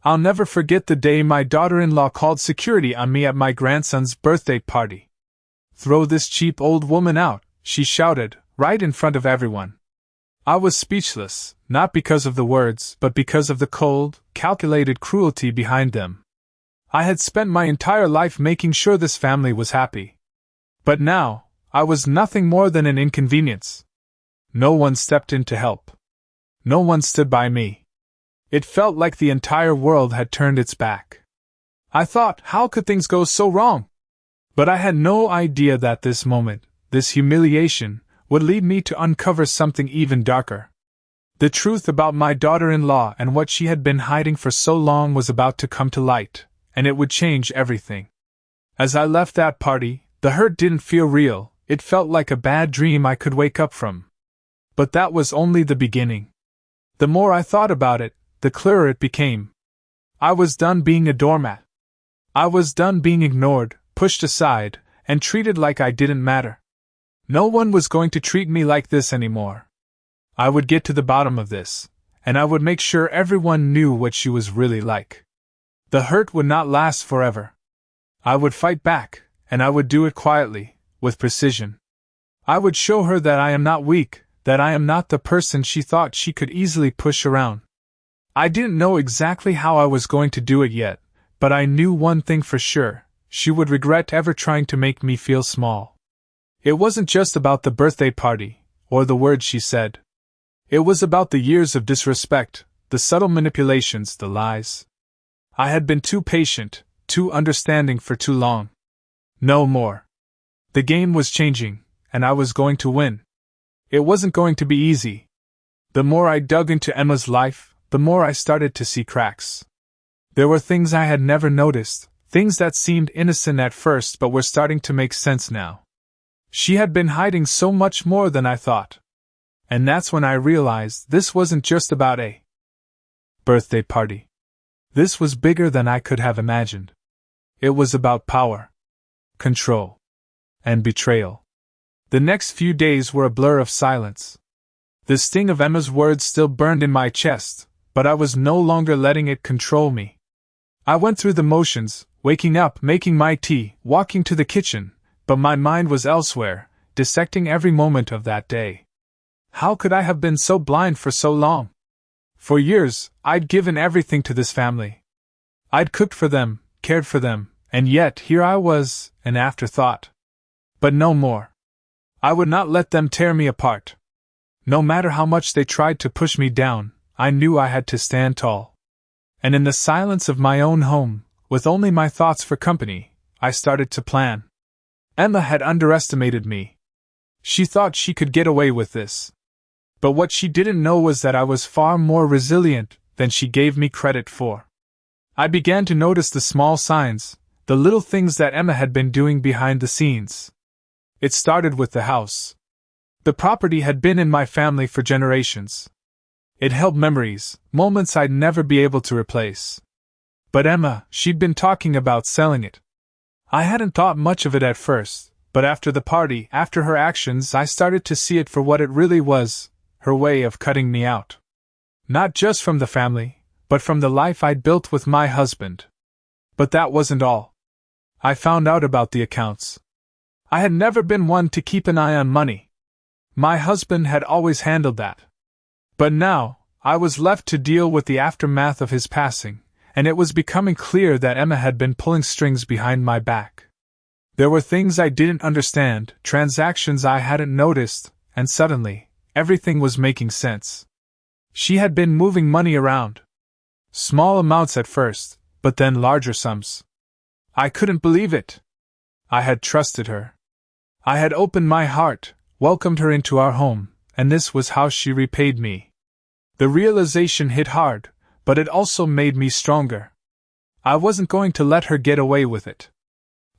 I'll never forget the day my daughter-in-law called security on me at my grandson's birthday party. "Throw this cheap old woman out," she shouted, right in front of everyone. I was speechless, not because of the words, but because of the cold, calculated cruelty behind them. I had spent my entire life making sure this family was happy. But now, I was nothing more than an inconvenience. No one stepped in to help. No one stood by me. It felt like the entire world had turned its back. I thought, how could things go so wrong? But I had no idea that this moment, this humiliation, would lead me to uncover something even darker. The truth about my daughter-in-law and what she had been hiding for so long was about to come to light, and it would change everything. As I left that party, the hurt didn't feel real, it felt like a bad dream I could wake up from. But that was only the beginning. The more I thought about it, the clearer it became. I was done being a doormat. I was done being ignored, pushed aside, and treated like I didn't matter. No one was going to treat me like this anymore. I would get to the bottom of this, and I would make sure everyone knew what she was really like. The hurt would not last forever. I would fight back, and I would do it quietly, with precision. I would show her that I am not weak, that I am not the person she thought she could easily push around. I didn't know exactly how I was going to do it yet, but I knew one thing for sure: she would regret ever trying to make me feel small. It wasn't just about the birthday party, or the words she said. It was about the years of disrespect, the subtle manipulations, the lies. I had been too patient, too understanding for too long. No more. The game was changing, and I was going to win. It wasn't going to be easy. The more I dug into Emma's life, the more I started to see cracks. There were things I had never noticed, things that seemed innocent at first but were starting to make sense now. She had been hiding so much more than I thought. And that's when I realized this wasn't just about a birthday party. This was bigger than I could have imagined. It was about power, control, and betrayal. The next few days were a blur of silence. The sting of Emma's words still burned in my chest, but I was no longer letting it control me. I went through the motions, waking up, making my tea, walking to the kitchen, but my mind was elsewhere, dissecting every moment of that day. How could I have been so blind for so long? For years, I'd given everything to this family. I'd cooked for them, cared for them, and yet here I was, an afterthought. But no more. I would not let them tear me apart. No matter how much they tried to push me down, I knew I had to stand tall. And in the silence of my own home, with only my thoughts for company, I started to plan. Emma had underestimated me. She thought she could get away with this. But what she didn't know was that I was far more resilient than she gave me credit for. I began to notice the small signs, the little things that Emma had been doing behind the scenes. It started with the house. The property had been in my family for generations. It held memories, moments I'd never be able to replace. But Emma, she'd been talking about selling it. I hadn't thought much of it at first, but after the party, after her actions, I started to see it for what it really was, her way of cutting me out. Not just from the family, but from the life I'd built with my husband. But that wasn't all. I found out about the accounts. I had never been one to keep an eye on money. My husband had always handled that. But now, I was left to deal with the aftermath of his passing, and it was becoming clear that Emma had been pulling strings behind my back. There were things I didn't understand, transactions I hadn't noticed, and suddenly, everything was making sense. She had been moving money around. Small amounts at first, but then larger sums. I couldn't believe it. I had trusted her. I had opened my heart, welcomed her into our home, and this was how she repaid me. The realization hit hard, but it also made me stronger. I wasn't going to let her get away with it.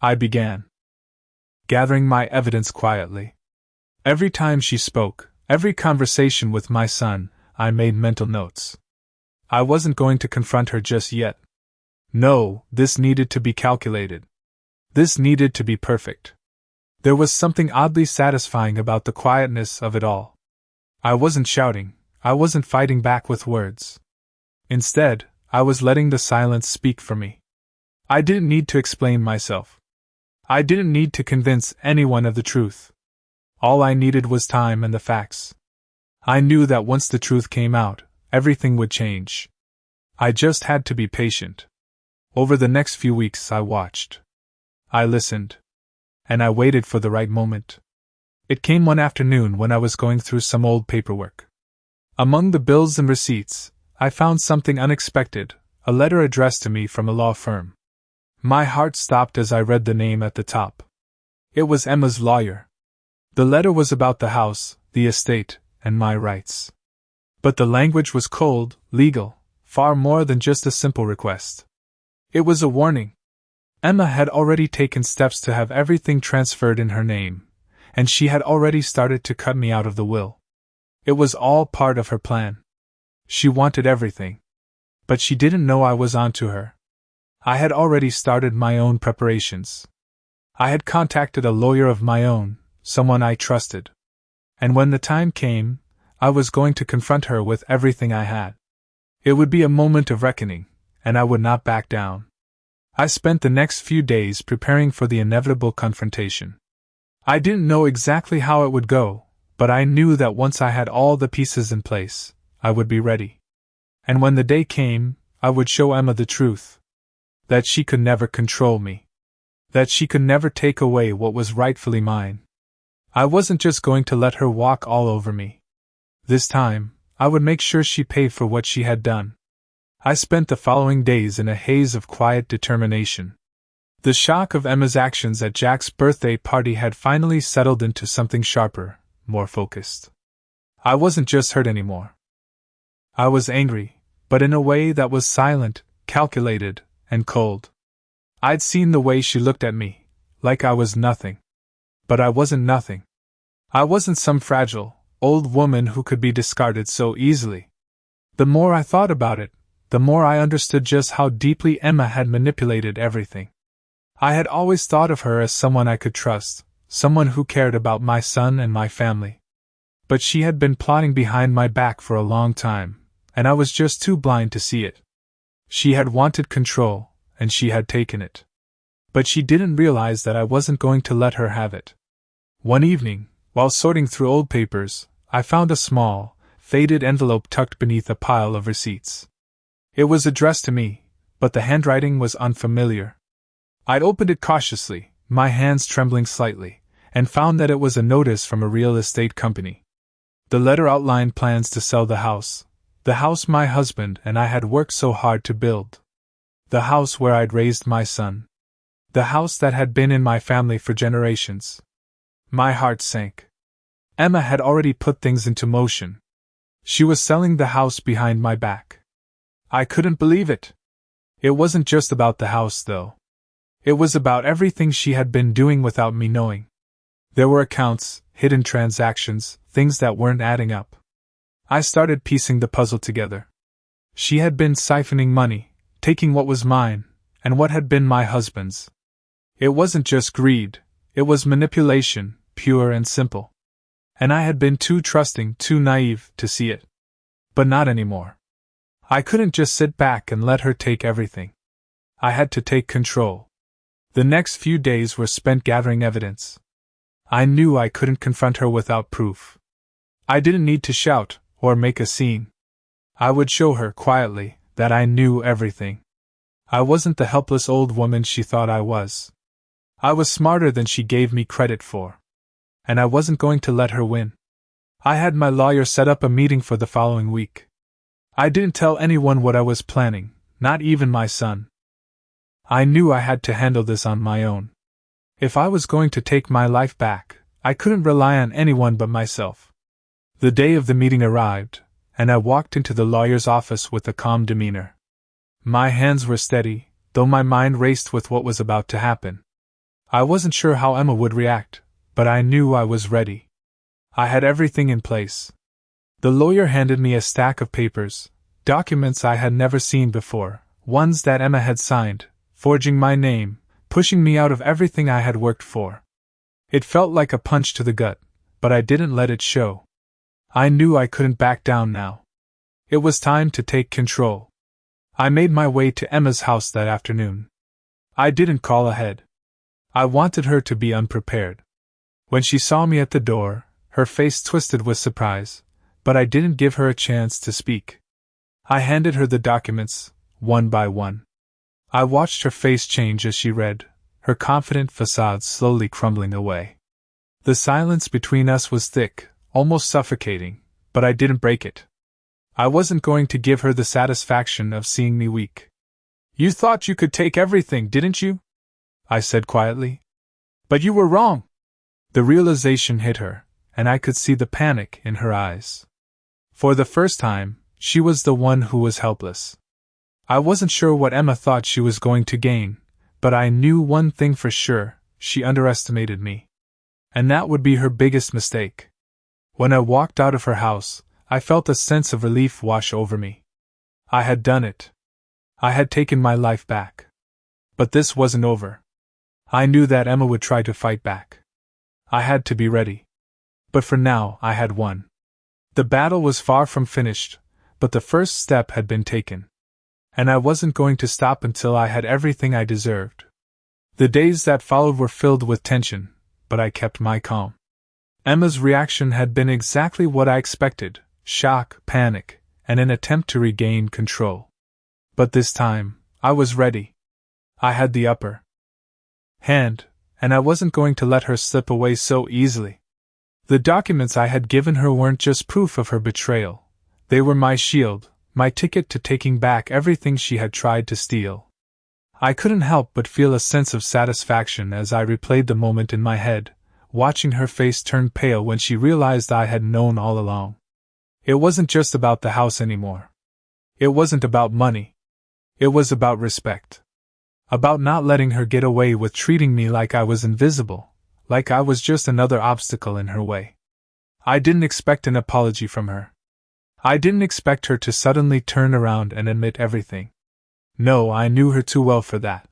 I began gathering my evidence quietly. Every time she spoke, every conversation with my son, I made mental notes. I wasn't going to confront her just yet. No, this needed to be calculated. This needed to be perfect. There was something oddly satisfying about the quietness of it all. I wasn't shouting, I wasn't fighting back with words. Instead, I was letting the silence speak for me. I didn't need to explain myself. I didn't need to convince anyone of the truth. All I needed was time and the facts. I knew that once the truth came out, everything would change. I just had to be patient. Over the next few weeks I watched. I listened. And I waited for the right moment. It came one afternoon when I was going through some old paperwork. Among the bills and receipts, I found something unexpected, a letter addressed to me from a law firm. My heart stopped as I read the name at the top. It was Emma's lawyer. The letter was about the house, the estate, and my rights. But the language was cold, legal, far more than just a simple request. It was a warning. Emma had already taken steps to have everything transferred in her name, and she had already started to cut me out of the will. It was all part of her plan. She wanted everything. But she didn't know I was onto her. I had already started my own preparations. I had contacted a lawyer of my own, someone I trusted. And when the time came, I was going to confront her with everything I had. It would be a moment of reckoning, and I would not back down. I spent the next few days preparing for the inevitable confrontation. I didn't know exactly how it would go, but I knew that once I had all the pieces in place, I would be ready. And when the day came, I would show Emma the truth. That she could never control me. That she could never take away what was rightfully mine. I wasn't just going to let her walk all over me. This time, I would make sure she paid for what she had done. I spent the following days in a haze of quiet determination. The shock of Emma's actions at Jack's birthday party had finally settled into something sharper, more focused. I wasn't just hurt anymore. I was angry, but in a way that was silent, calculated, and cold. I'd seen the way she looked at me, like I was nothing. But I wasn't nothing. I wasn't some fragile, old woman who could be discarded so easily. The more I thought about it, the more I understood just how deeply Emma had manipulated everything. I had always thought of her as someone I could trust, someone who cared about my son and my family. But she had been plotting behind my back for a long time, and I was just too blind to see it. She had wanted control, and she had taken it. But she didn't realize that I wasn't going to let her have it. One evening, while sorting through old papers, I found a small, faded envelope tucked beneath a pile of receipts. It was addressed to me, but the handwriting was unfamiliar. I'd opened it cautiously, my hands trembling slightly, and found that it was a notice from a real estate company. The letter outlined plans to sell the house my husband and I had worked so hard to build. The house where I'd raised my son. The house that had been in my family for generations. My heart sank. Emma had already put things into motion. She was selling the house behind my back. I couldn't believe it. It wasn't just about the house, though. It was about everything she had been doing without me knowing. There were accounts, hidden transactions, things that weren't adding up. I started piecing the puzzle together. She had been siphoning money, taking what was mine, and what had been my husband's. It wasn't just greed, it was manipulation, pure and simple. And I had been too trusting, too naive, to see it. But not anymore. I couldn't just sit back and let her take everything. I had to take control. The next few days were spent gathering evidence. I knew I couldn't confront her without proof. I didn't need to shout or make a scene. I would show her quietly that I knew everything. I wasn't the helpless old woman she thought I was. I was smarter than she gave me credit for. And I wasn't going to let her win. I had my lawyer set up a meeting for the following week. I didn't tell anyone what I was planning, not even my son. I knew I had to handle this on my own. If I was going to take my life back, I couldn't rely on anyone but myself. The day of the meeting arrived, and I walked into the lawyer's office with a calm demeanor. My hands were steady, though my mind raced with what was about to happen. I wasn't sure how Emma would react, but I knew I was ready. I had everything in place. The lawyer handed me a stack of papers, documents I had never seen before, ones that Emma had signed, forging my name, pushing me out of everything I had worked for. It felt like a punch to the gut, but I didn't let it show. I knew I couldn't back down now. It was time to take control. I made my way to Emma's house that afternoon. I didn't call ahead. I wanted her to be unprepared. When she saw me at the door, her face twisted with surprise, but I didn't give her a chance to speak. I handed her the documents, one by one. I watched her face change as she read, her confident facade slowly crumbling away. The silence between us was thick, almost suffocating, but I didn't break it. I wasn't going to give her the satisfaction of seeing me weak. "You thought you could take everything, didn't you?" I said quietly. "But you were wrong." The realization hit her, and I could see the panic in her eyes. For the first time, she was the one who was helpless. I wasn't sure what Emma thought she was going to gain, but I knew one thing for sure: she underestimated me. And that would be her biggest mistake. When I walked out of her house, I felt a sense of relief wash over me. I had done it. I had taken my life back. But this wasn't over. I knew that Emma would try to fight back. I had to be ready. But for now, I had won. The battle was far from finished, but the first step had been taken. And I wasn't going to stop until I had everything I deserved. The days that followed were filled with tension, but I kept my calm. Emma's reaction had been exactly what I expected: shock, panic, and an attempt to regain control. But this time, I was ready. I had the upper hand, and I wasn't going to let her slip away so easily. The documents I had given her weren't just proof of her betrayal. They were my shield, my ticket to taking back everything she had tried to steal. I couldn't help but feel a sense of satisfaction as I replayed the moment in my head, watching her face turn pale when she realized I had known all along. It wasn't just about the house anymore. It wasn't about money. It was about respect. About not letting her get away with treating me like I was invisible, like I was just another obstacle in her way. I didn't expect an apology from her. I didn't expect her to suddenly turn around and admit everything. No, I knew her too well for that.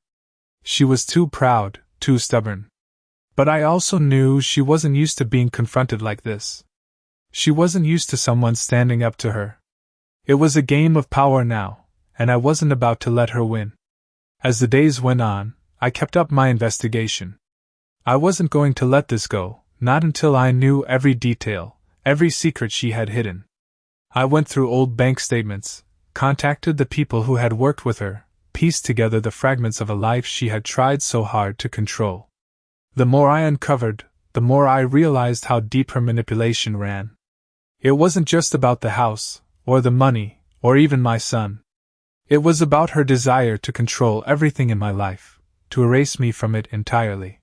She was too proud, too stubborn. But I also knew she wasn't used to being confronted like this. She wasn't used to someone standing up to her. It was a game of power now, and I wasn't about to let her win. As the days went on, I kept up my investigation. I wasn't going to let this go, not until I knew every detail, every secret she had hidden. I went through old bank statements, contacted the people who had worked with her, pieced together the fragments of a life she had tried so hard to control. The more I uncovered, the more I realized how deep her manipulation ran. It wasn't just about the house, or the money, or even my son. It was about her desire to control everything in my life, to erase me from it entirely.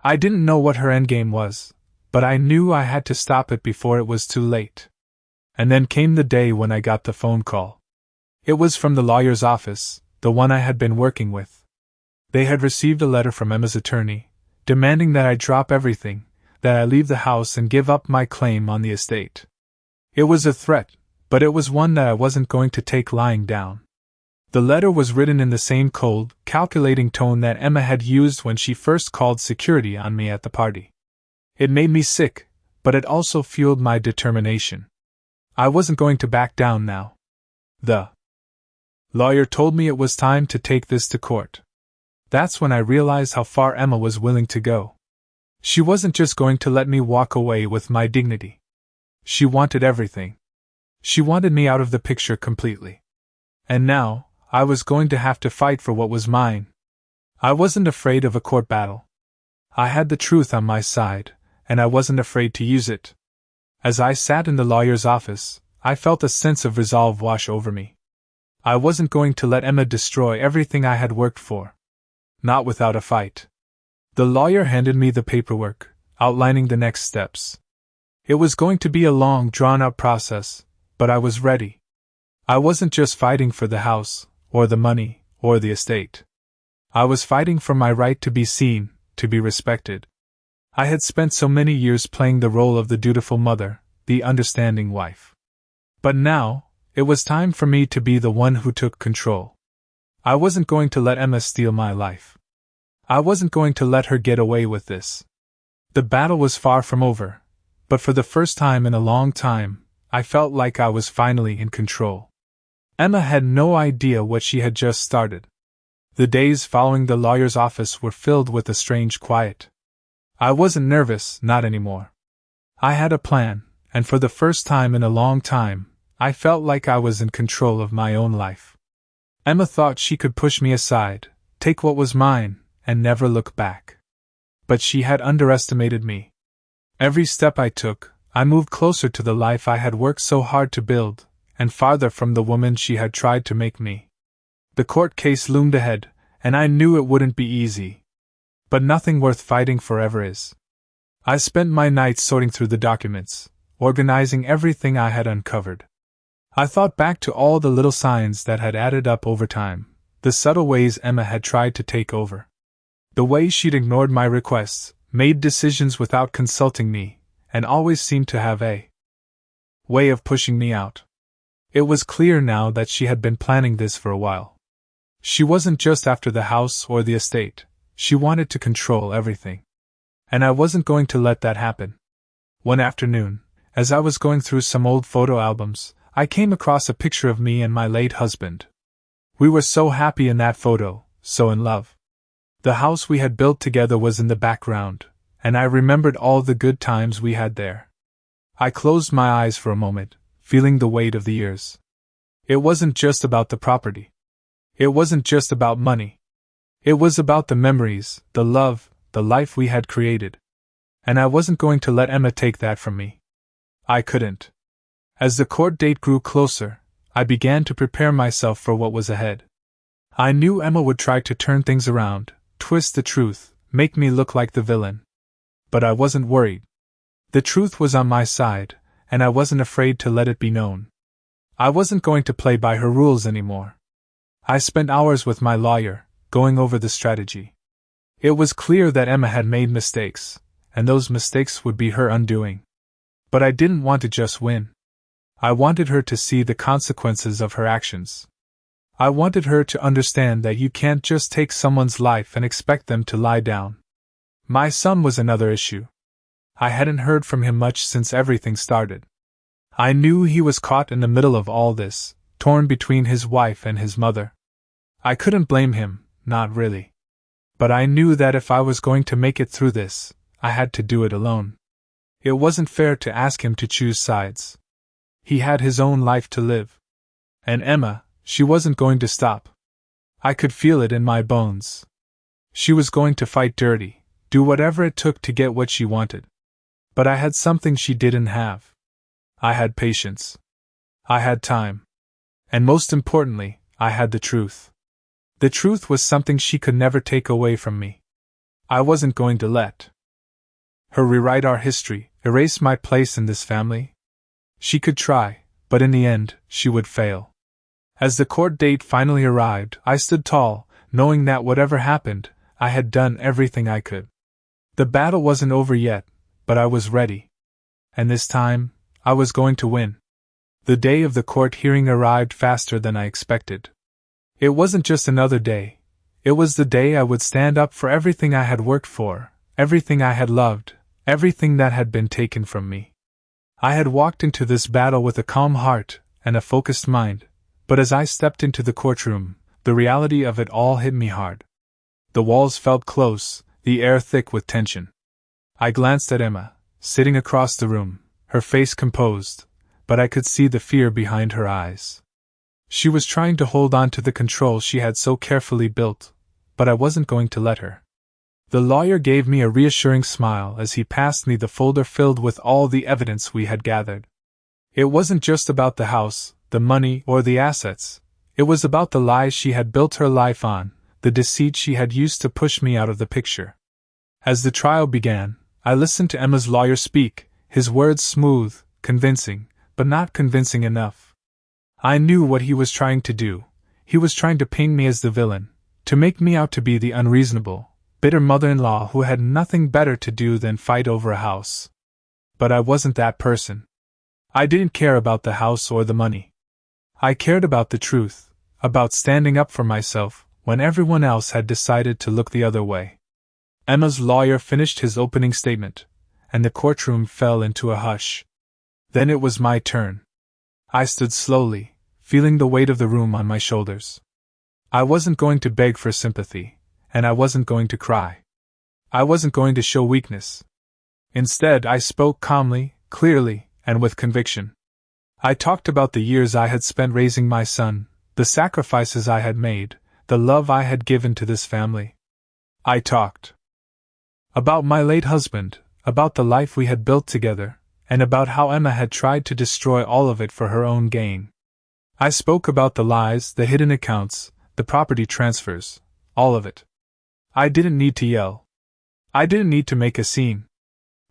I didn't know what her endgame was, but I knew I had to stop it before it was too late. And then came the day when I got the phone call. It was from the lawyer's office, the one I had been working with. They had received a letter from Emma's attorney, demanding that I drop everything, that I leave the house and give up my claim on the estate. It was a threat, but it was one that I wasn't going to take lying down. The letter was written in the same cold, calculating tone that Emma had used when she first called security on me at the party. It made me sick, but it also fueled my determination. I wasn't going to back down now. The lawyer told me it was time to take this to court. That's when I realized how far Emma was willing to go. She wasn't just going to let me walk away with my dignity. She wanted everything. She wanted me out of the picture completely. And now, I was going to have to fight for what was mine. I wasn't afraid of a court battle. I had the truth on my side, and I wasn't afraid to use it. As I sat in the lawyer's office, I felt a sense of resolve wash over me. I wasn't going to let Emma destroy everything I had worked for. Not without a fight. The lawyer handed me the paperwork, outlining the next steps. It was going to be a long, drawn-out process, but I was ready. I wasn't just fighting for the house, or the money, or the estate. I was fighting for my right to be seen, to be respected. I had spent so many years playing the role of the dutiful mother, the understanding wife. But now, it was time for me to be the one who took control. I wasn't going to let Emma steal my life. I wasn't going to let her get away with this. The battle was far from over, but for the first time in a long time, I felt like I was finally in control. Emma had no idea what she had just started. The days following the lawyer's office were filled with a strange quiet. I wasn't nervous, not anymore. I had a plan, and for the first time in a long time, I felt like I was in control of my own life. Emma thought she could push me aside, take what was mine, and never look back. But she had underestimated me. Every step I took, I moved closer to the life I had worked so hard to build, and farther from the woman she had tried to make me. The court case loomed ahead, and I knew it wouldn't be easy. But nothing worth fighting forever is. I spent my nights sorting through the documents, organizing everything I had uncovered. I thought back to all the little signs that had added up over time, the subtle ways Emma had tried to take over. The way she'd ignored my requests, made decisions without consulting me, and always seemed to have a way of pushing me out. It was clear now that she had been planning this for a while. She wasn't just after the house or the estate, she wanted to control everything. And I wasn't going to let that happen. One afternoon, as I was going through some old photo albums, I came across a picture of me and my late husband. We were so happy in that photo, so in love. The house we had built together was in the background, and I remembered all the good times we had there. I closed my eyes for a moment, feeling the weight of the years. It wasn't just about the property. It wasn't just about money. It was about the memories, the love, the life we had created. And I wasn't going to let Emma take that from me. I couldn't. As the court date grew closer, I began to prepare myself for what was ahead. I knew Emma would try to turn things around, twist the truth, make me look like the villain. But I wasn't worried. The truth was on my side, and I wasn't afraid to let it be known. I wasn't going to play by her rules anymore. I spent hours with my lawyer, going over the strategy. It was clear that Emma had made mistakes, and those mistakes would be her undoing. But I didn't want to just win. I wanted her to see the consequences of her actions. I wanted her to understand that you can't just take someone's life and expect them to lie down. My son was another issue. I hadn't heard from him much since everything started. I knew he was caught in the middle of all this, torn between his wife and his mother. I couldn't blame him, not really. But I knew that if I was going to make it through this, I had to do it alone. It wasn't fair to ask him to choose sides. He had his own life to live. And Emma, she wasn't going to stop. I could feel it in my bones. She was going to fight dirty, do whatever it took to get what she wanted. But I had something she didn't have. I had patience. I had time. And most importantly, I had the truth. The truth was something she could never take away from me. I wasn't going to let her rewrite our history, erase my place in this family. She could try, but in the end, she would fail. As the court date finally arrived, I stood tall, knowing that whatever happened, I had done everything I could. The battle wasn't over yet, but I was ready. And this time, I was going to win. The day of the court hearing arrived faster than I expected. It wasn't just another day. It was the day I would stand up for everything I had worked for, everything I had loved, everything that had been taken from me. I had walked into this battle with a calm heart and a focused mind, but as I stepped into the courtroom, the reality of it all hit me hard. The walls felt close, the air thick with tension. I glanced at Emma, sitting across the room, her face composed, but I could see the fear behind her eyes. She was trying to hold on to the control she had so carefully built, but I wasn't going to let her. The lawyer gave me a reassuring smile as he passed me the folder filled with all the evidence we had gathered. It wasn't just about the house, the money, or the assets. It was about the lies she had built her life on, the deceit she had used to push me out of the picture. As the trial began, I listened to Emma's lawyer speak, his words smooth, convincing, but not convincing enough. I knew what he was trying to do. He was trying to paint me as the villain, to make me out to be the unreasonable, bitter mother-in-law who had nothing better to do than fight over a house. But I wasn't that person. I didn't care about the house or the money. I cared about the truth, about standing up for myself when everyone else had decided to look the other way. Emma's lawyer finished his opening statement, and the courtroom fell into a hush. Then it was my turn. I stood slowly, feeling the weight of the room on my shoulders. I wasn't going to beg for sympathy, and I wasn't going to cry. I wasn't going to show weakness. Instead, I spoke calmly, clearly, and with conviction. I talked about the years I had spent raising my son, the sacrifices I had made, the love I had given to this family. I talked about my late husband, about the life we had built together, and about how Emma had tried to destroy all of it for her own gain. I spoke about the lies, the hidden accounts, the property transfers, all of it. I didn't need to yell. I didn't need to make a scene.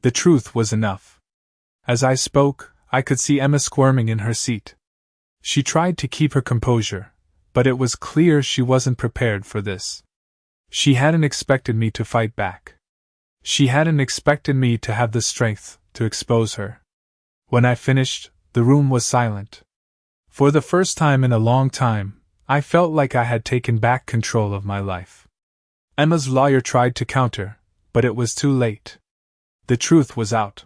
The truth was enough. As I spoke, I could see Emma squirming in her seat. She tried to keep her composure, but it was clear she wasn't prepared for this. She hadn't expected me to fight back. She hadn't expected me to have the strength to expose her. When I finished, the room was silent. For the first time in a long time, I felt like I had taken back control of my life. Emma's lawyer tried to counter, but it was too late. The truth was out.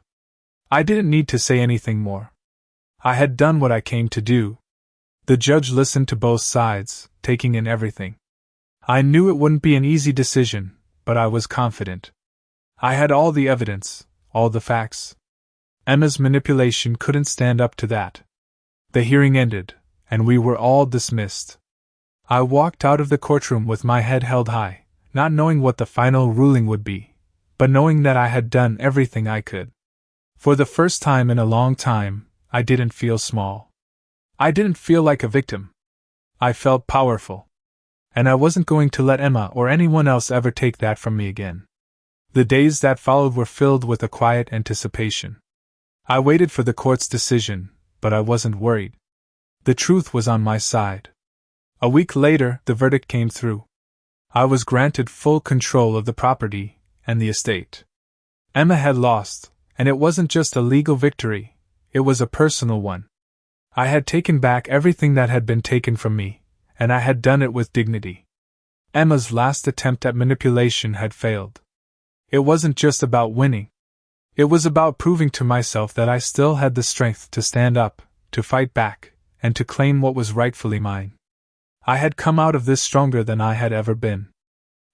I didn't need to say anything more. I had done what I came to do. The judge listened to both sides, taking in everything. I knew it wouldn't be an easy decision, but I was confident. I had all the evidence, all the facts. Emma's manipulation couldn't stand up to that. The hearing ended, and we were all dismissed. I walked out of the courtroom with my head held high, not knowing what the final ruling would be, but knowing that I had done everything I could. For the first time in a long time, I didn't feel small. I didn't feel like a victim. I felt powerful. And I wasn't going to let Emma or anyone else ever take that from me again. The days that followed were filled with a quiet anticipation. I waited for the court's decision, but I wasn't worried. The truth was on my side. A week later, the verdict came through. I was granted full control of the property and the estate. Emma had lost, and it wasn't just a legal victory, it was a personal one. I had taken back everything that had been taken from me, and I had done it with dignity. Emma's last attempt at manipulation had failed. It wasn't just about winning. It was about proving to myself that I still had the strength to stand up, to fight back, and to claim what was rightfully mine. I had come out of this stronger than I had ever been.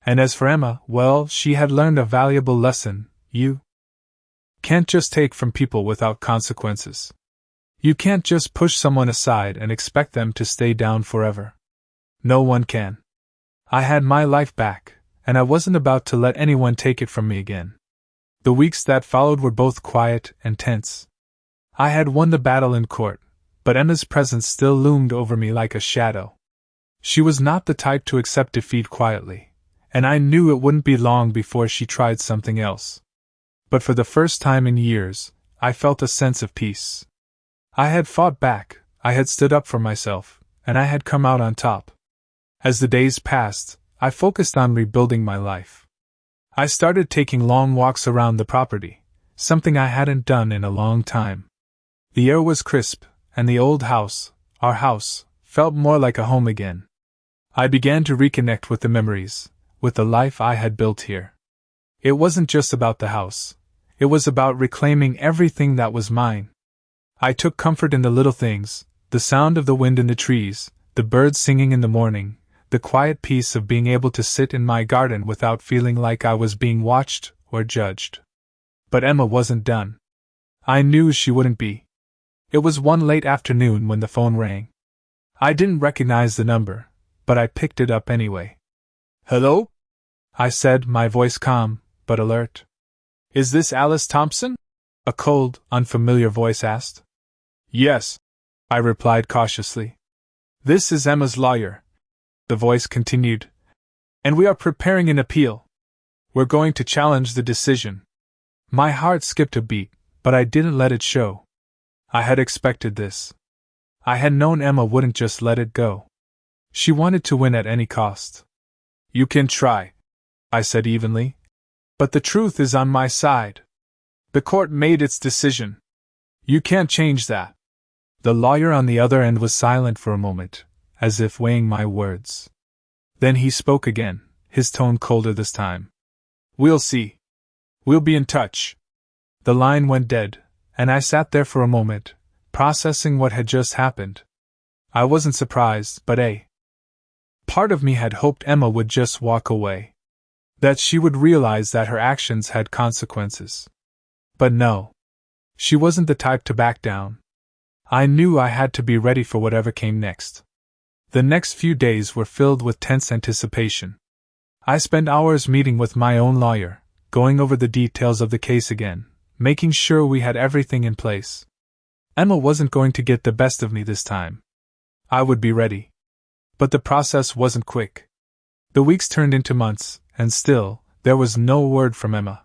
And as for Emma, well, she had learned a valuable lesson. You can't just take from people without consequences. You can't just push someone aside and expect them to stay down forever. No one can. I had my life back, and I wasn't about to let anyone take it from me again. The weeks that followed were both quiet and tense. I had won the battle in court, but Emma's presence still loomed over me like a shadow. She was not the type to accept defeat quietly, and I knew it wouldn't be long before she tried something else. But for the first time in years, I felt a sense of peace. I had fought back, I had stood up for myself, and I had come out on top. As the days passed, I focused on rebuilding my life. I started taking long walks around the property, something I hadn't done in a long time. The air was crisp, and the old house, our house, felt more like a home again. I began to reconnect with the memories, with the life I had built here. It wasn't just about the house. It was about reclaiming everything that was mine. I took comfort in the little things, the sound of the wind in the trees, the birds singing in the morning, the quiet peace of being able to sit in my garden without feeling like I was being watched or judged. But Emma wasn't done. I knew she wouldn't be. It was one late afternoon when the phone rang. I didn't recognize the number, but I picked it up anyway. "Hello?" I said, my voice calm, but alert. "Is this Alice Thompson?" a cold, unfamiliar voice asked. "Yes," I replied cautiously. "This is Emma's lawyer," the voice continued, "and we are preparing an appeal. We're going to challenge the decision." My heart skipped a beat, but I didn't let it show. I had expected this. I had known Emma wouldn't just let it go. She wanted to win at any cost. "You can try," I said evenly, "but the truth is on my side. The court made its decision. You can't change that." The lawyer on the other end was silent for a moment, as if weighing my words. Then he spoke again, his tone colder this time. "We'll see. We'll be in touch." The line went dead, and I sat there for a moment, processing what had just happened. I wasn't surprised, but a part of me had hoped Emma would just walk away. That she would realize that her actions had consequences. But no. She wasn't the type to back down. I knew I had to be ready for whatever came next. The next few days were filled with tense anticipation. I spent hours meeting with my own lawyer, going over the details of the case again, making sure we had everything in place. Emma wasn't going to get the best of me this time. I would be ready. But the process wasn't quick. The weeks turned into months, and still, there was no word from Emma.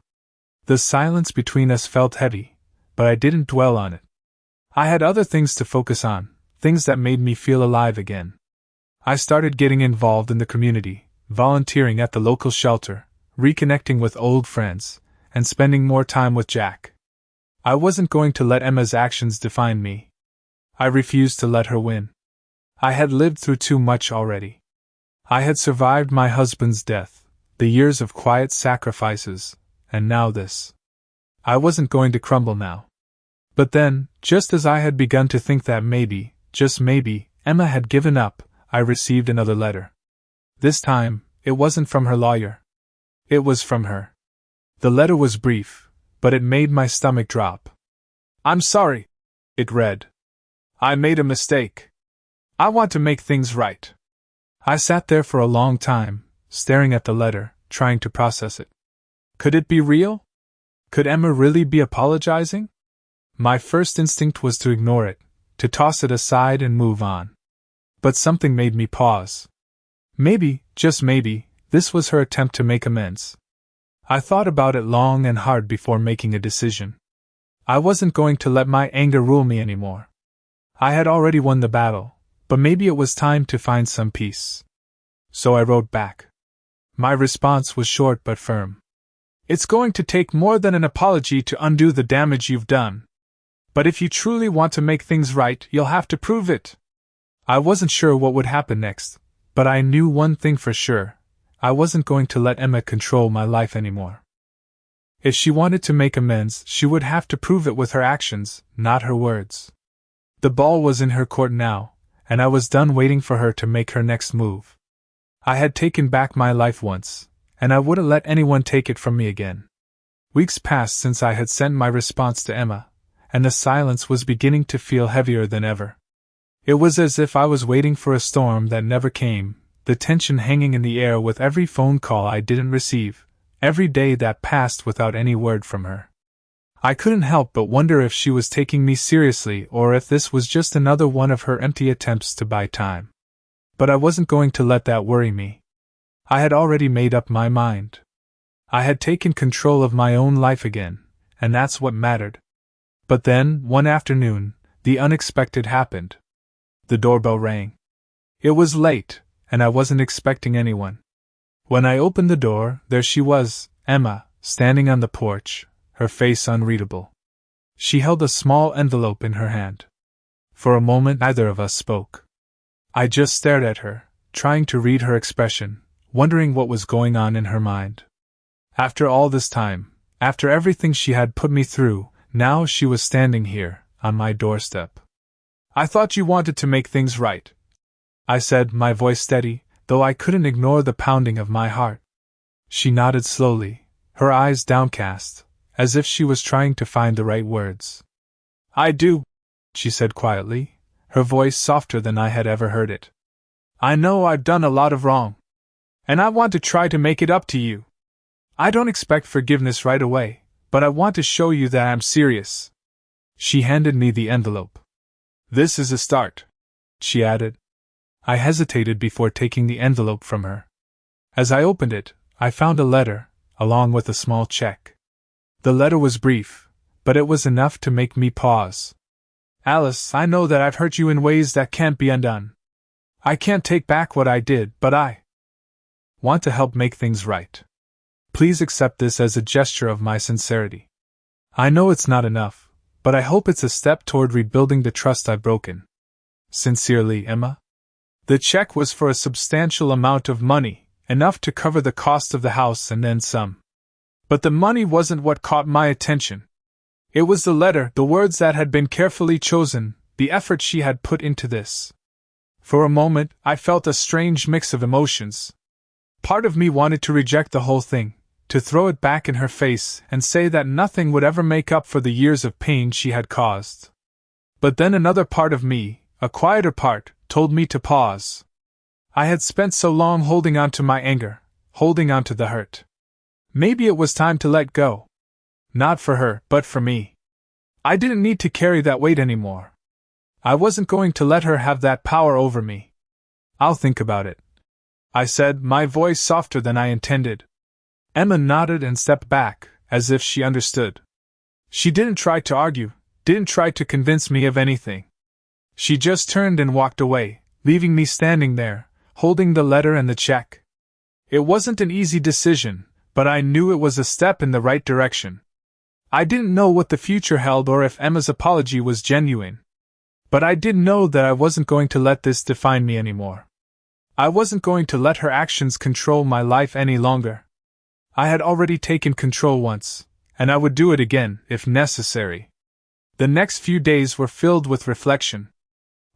The silence between us felt heavy, but I didn't dwell on it. I had other things to focus on, things that made me feel alive again. I started getting involved in the community, volunteering at the local shelter, reconnecting with old friends, and spending more time with Jack. I wasn't going to let Emma's actions define me. I refused to let her win. I had lived through too much already. I had survived my husband's death, the years of quiet sacrifices, and now this. I wasn't going to crumble now. But then, just as I had begun to think that maybe, just maybe, Emma had given up, I received another letter. This time, it wasn't from her lawyer. It was from her. The letter was brief, but it made my stomach drop. "I'm sorry," it read. "I made a mistake. I want to make things right." I sat there for a long time, staring at the letter, trying to process it. Could it be real? Could Emma really be apologizing? My first instinct was to ignore it, to toss it aside and move on. But something made me pause. Maybe, just maybe, this was her attempt to make amends. I thought about it long and hard before making a decision. I wasn't going to let my anger rule me anymore. I had already won the battle, but maybe it was time to find some peace. So I wrote back. My response was short but firm. "It's going to take more than an apology to undo the damage you've done. But if you truly want to make things right, you'll have to prove it." I wasn't sure what would happen next, but I knew one thing for sure. I wasn't going to let Emma control my life anymore. If she wanted to make amends, she would have to prove it with her actions, not her words. The ball was in her court now, and I was done waiting for her to make her next move. I had taken back my life once, and I wouldn't let anyone take it from me again. Weeks passed since I had sent my response to Emma, and the silence was beginning to feel heavier than ever. It was as if I was waiting for a storm that never came, the tension hanging in the air with every phone call I didn't receive, every day that passed without any word from her. I couldn't help but wonder if she was taking me seriously or if this was just another one of her empty attempts to buy time. But I wasn't going to let that worry me. I had already made up my mind. I had taken control of my own life again, and that's what mattered. But then, one afternoon, the unexpected happened. The doorbell rang. It was late, and I wasn't expecting anyone. When I opened the door, there she was, Emma, standing on the porch, her face unreadable. She held a small envelope in her hand. For a moment neither of us spoke. I just stared at her, trying to read her expression, wondering what was going on in her mind. After all this time, after everything she had put me through, now she was standing here, on my doorstep. "I thought you wanted to make things right," I said, my voice steady, though I couldn't ignore the pounding of my heart. She nodded slowly, her eyes downcast, as if she was trying to find the right words. "I do," she said quietly, her voice softer than I had ever heard it. "I know I've done a lot of wrong, and I want to try to make it up to you. I don't expect forgiveness right away, but I want to show you that I'm serious." She handed me the envelope. "This is a start," she added. I hesitated before taking the envelope from her. As I opened it, I found a letter, along with a small check. The letter was brief, but it was enough to make me pause. "Alice, I know that I've hurt you in ways that can't be undone. I can't take back what I did, but I want to help make things right. Please accept this as a gesture of my sincerity. I know it's not enough, but I hope it's a step toward rebuilding the trust I've broken. Sincerely, Emma." The check was for a substantial amount of money, enough to cover the cost of the house and then some. But the money wasn't what caught my attention. It was the letter, the words that had been carefully chosen, the effort she had put into this. For a moment, I felt a strange mix of emotions. Part of me wanted to reject the whole thing, to throw it back in her face and say that nothing would ever make up for the years of pain she had caused. But then another part of me, a quieter part, told me to pause. I had spent so long holding on to my anger, holding on to the hurt. Maybe it was time to let go. Not for her, but for me. I didn't need to carry that weight anymore. I wasn't going to let her have that power over me. I'll think about it, I said, my voice softer than I intended. Emma nodded and stepped back, as if she understood. She didn't try to argue, didn't try to convince me of anything. She just turned and walked away, leaving me standing there, holding the letter and the check. It wasn't an easy decision, but I knew it was a step in the right direction. I didn't know what the future held or if Emma's apology was genuine. But I did know that I wasn't going to let this define me anymore. I wasn't going to let her actions control my life any longer. I had already taken control once, and I would do it again, if necessary. The next few days were filled with reflection.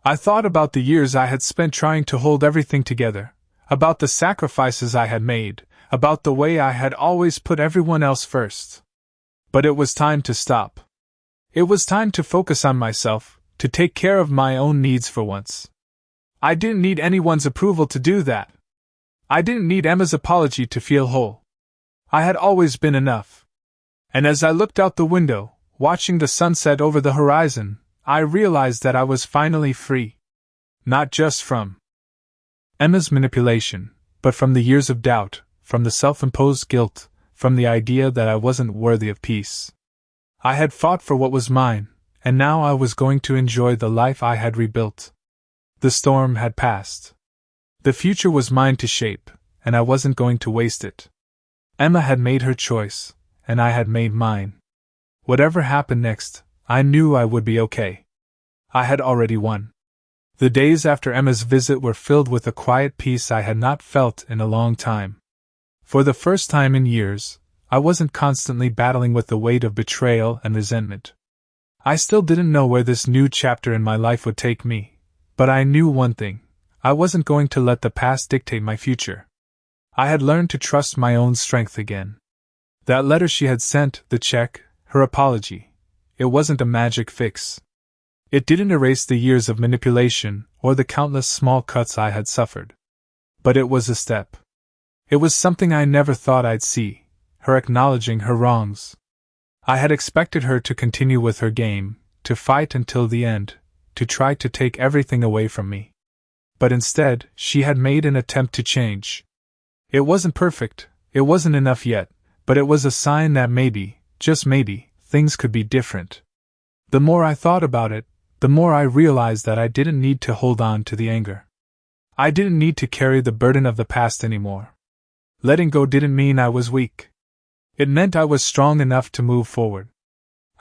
I thought about the years I had spent trying to hold everything together, about the sacrifices I had made, about the way I had always put everyone else first. But it was time to stop. It was time to focus on myself, to take care of my own needs for once. I didn't need anyone's approval to do that. I didn't need Emma's apology to feel whole. I had always been enough. And as I looked out the window, watching the sunset over the horizon, I realized that I was finally free. Not just from Emma's manipulation, but from the years of doubt, from the self-imposed guilt, from the idea that I wasn't worthy of peace. I had fought for what was mine, and now I was going to enjoy the life I had rebuilt. The storm had passed. The future was mine to shape, and I wasn't going to waste it. Emma had made her choice, and I had made mine. Whatever happened next, I knew I would be okay. I had already won. The days after Emma's visit were filled with a quiet peace I had not felt in a long time. For the first time in years, I wasn't constantly battling with the weight of betrayal and resentment. I still didn't know where this new chapter in my life would take me, but I knew one thing: I wasn't going to let the past dictate my future. I had learned to trust my own strength again. That letter she had sent, the check, her apology, it wasn't a magic fix. It didn't erase the years of manipulation or the countless small cuts I had suffered. But it was a step. It was something I never thought I'd see, her acknowledging her wrongs. I had expected her to continue with her game, to fight until the end, to try to take everything away from me. But instead, she had made an attempt to change. It wasn't perfect, it wasn't enough yet, but it was a sign that maybe, just maybe, things could be different. The more I thought about it, the more I realized that I didn't need to hold on to the anger. I didn't need to carry the burden of the past anymore. Letting go didn't mean I was weak. It meant I was strong enough to move forward.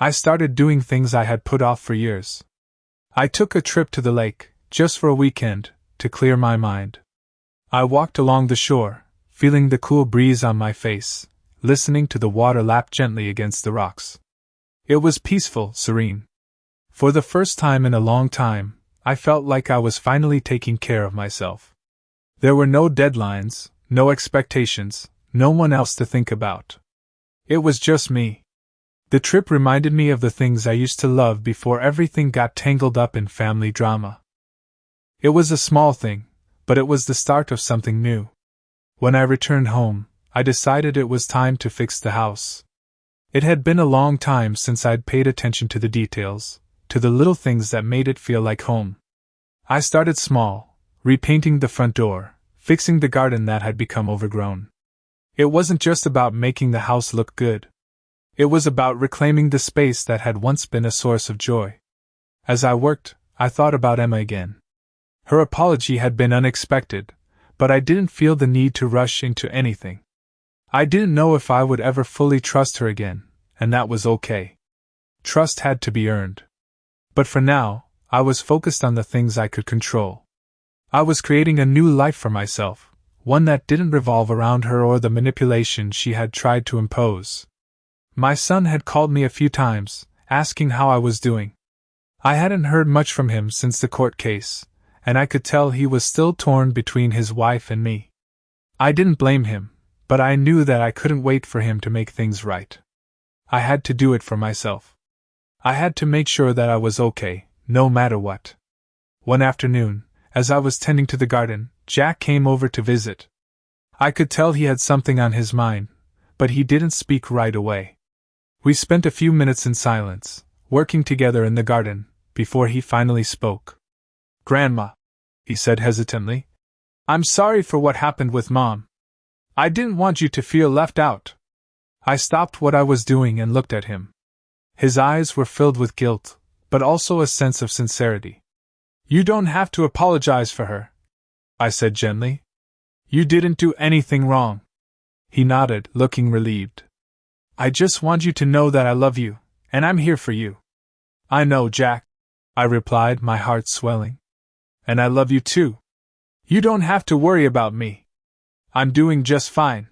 I started doing things I had put off for years. I took a trip to the lake, just for a weekend, to clear my mind. I walked along the shore, feeling the cool breeze on my face, listening to the water lap gently against the rocks. It was peaceful, serene. For the first time in a long time, I felt like I was finally taking care of myself. There were no deadlines, no expectations, no one else to think about. It was just me. The trip reminded me of the things I used to love before everything got tangled up in family drama. It was a small thing, but it was the start of something new. When I returned home, I decided it was time to fix the house. It had been a long time since I'd paid attention to the details, to the little things that made it feel like home. I started small, repainting the front door, fixing the garden that had become overgrown. It wasn't just about making the house look good. It was about reclaiming the space that had once been a source of joy. As I worked, I thought about Emma again. Her apology had been unexpected, but I didn't feel the need to rush into anything. I didn't know if I would ever fully trust her again, and that was okay. Trust had to be earned. But for now, I was focused on the things I could control. I was creating a new life for myself, one that didn't revolve around her or the manipulation she had tried to impose. My son had called me a few times, asking how I was doing. I hadn't heard much from him since the court case, and I could tell he was still torn between his wife and me. I didn't blame him, but I knew that I couldn't wait for him to make things right. I had to do it for myself. I had to make sure that I was okay, no matter what. One afternoon, as I was tending to the garden, Jack came over to visit. I could tell he had something on his mind, but he didn't speak right away. We spent a few minutes in silence, working together in the garden, before he finally spoke. "Grandma," he said hesitantly, "I'm sorry for what happened with Mom. I didn't want you to feel left out." I stopped what I was doing and looked at him. His eyes were filled with guilt, but also a sense of sincerity. "You don't have to apologize for her," I said gently. "You didn't do anything wrong." He nodded, looking relieved. "I just want you to know that I love you, and I'm here for you." "I know, Jack," I replied, my heart swelling. "And I love you too. You don't have to worry about me. I'm doing just fine."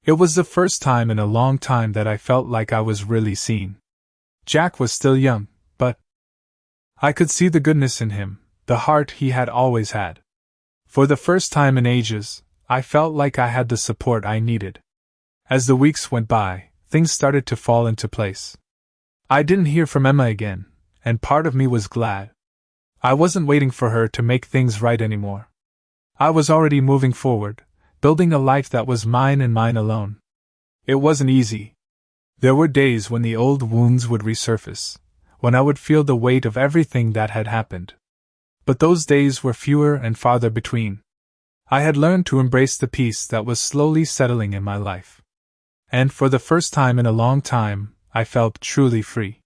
It was the first time in a long time that I felt like I was really seen. Jack was still young, but I could see the goodness in him, the heart he had always had. For the first time in ages, I felt like I had the support I needed. As the weeks went by, things started to fall into place. I didn't hear from Emma again, and part of me was glad. I wasn't waiting for her to make things right anymore. I was already moving forward, building a life that was mine and mine alone. It wasn't easy. There were days when the old wounds would resurface, when I would feel the weight of everything that had happened. But those days were fewer and farther between. I had learned to embrace the peace that was slowly settling in my life. And for the first time in a long time, I felt truly free.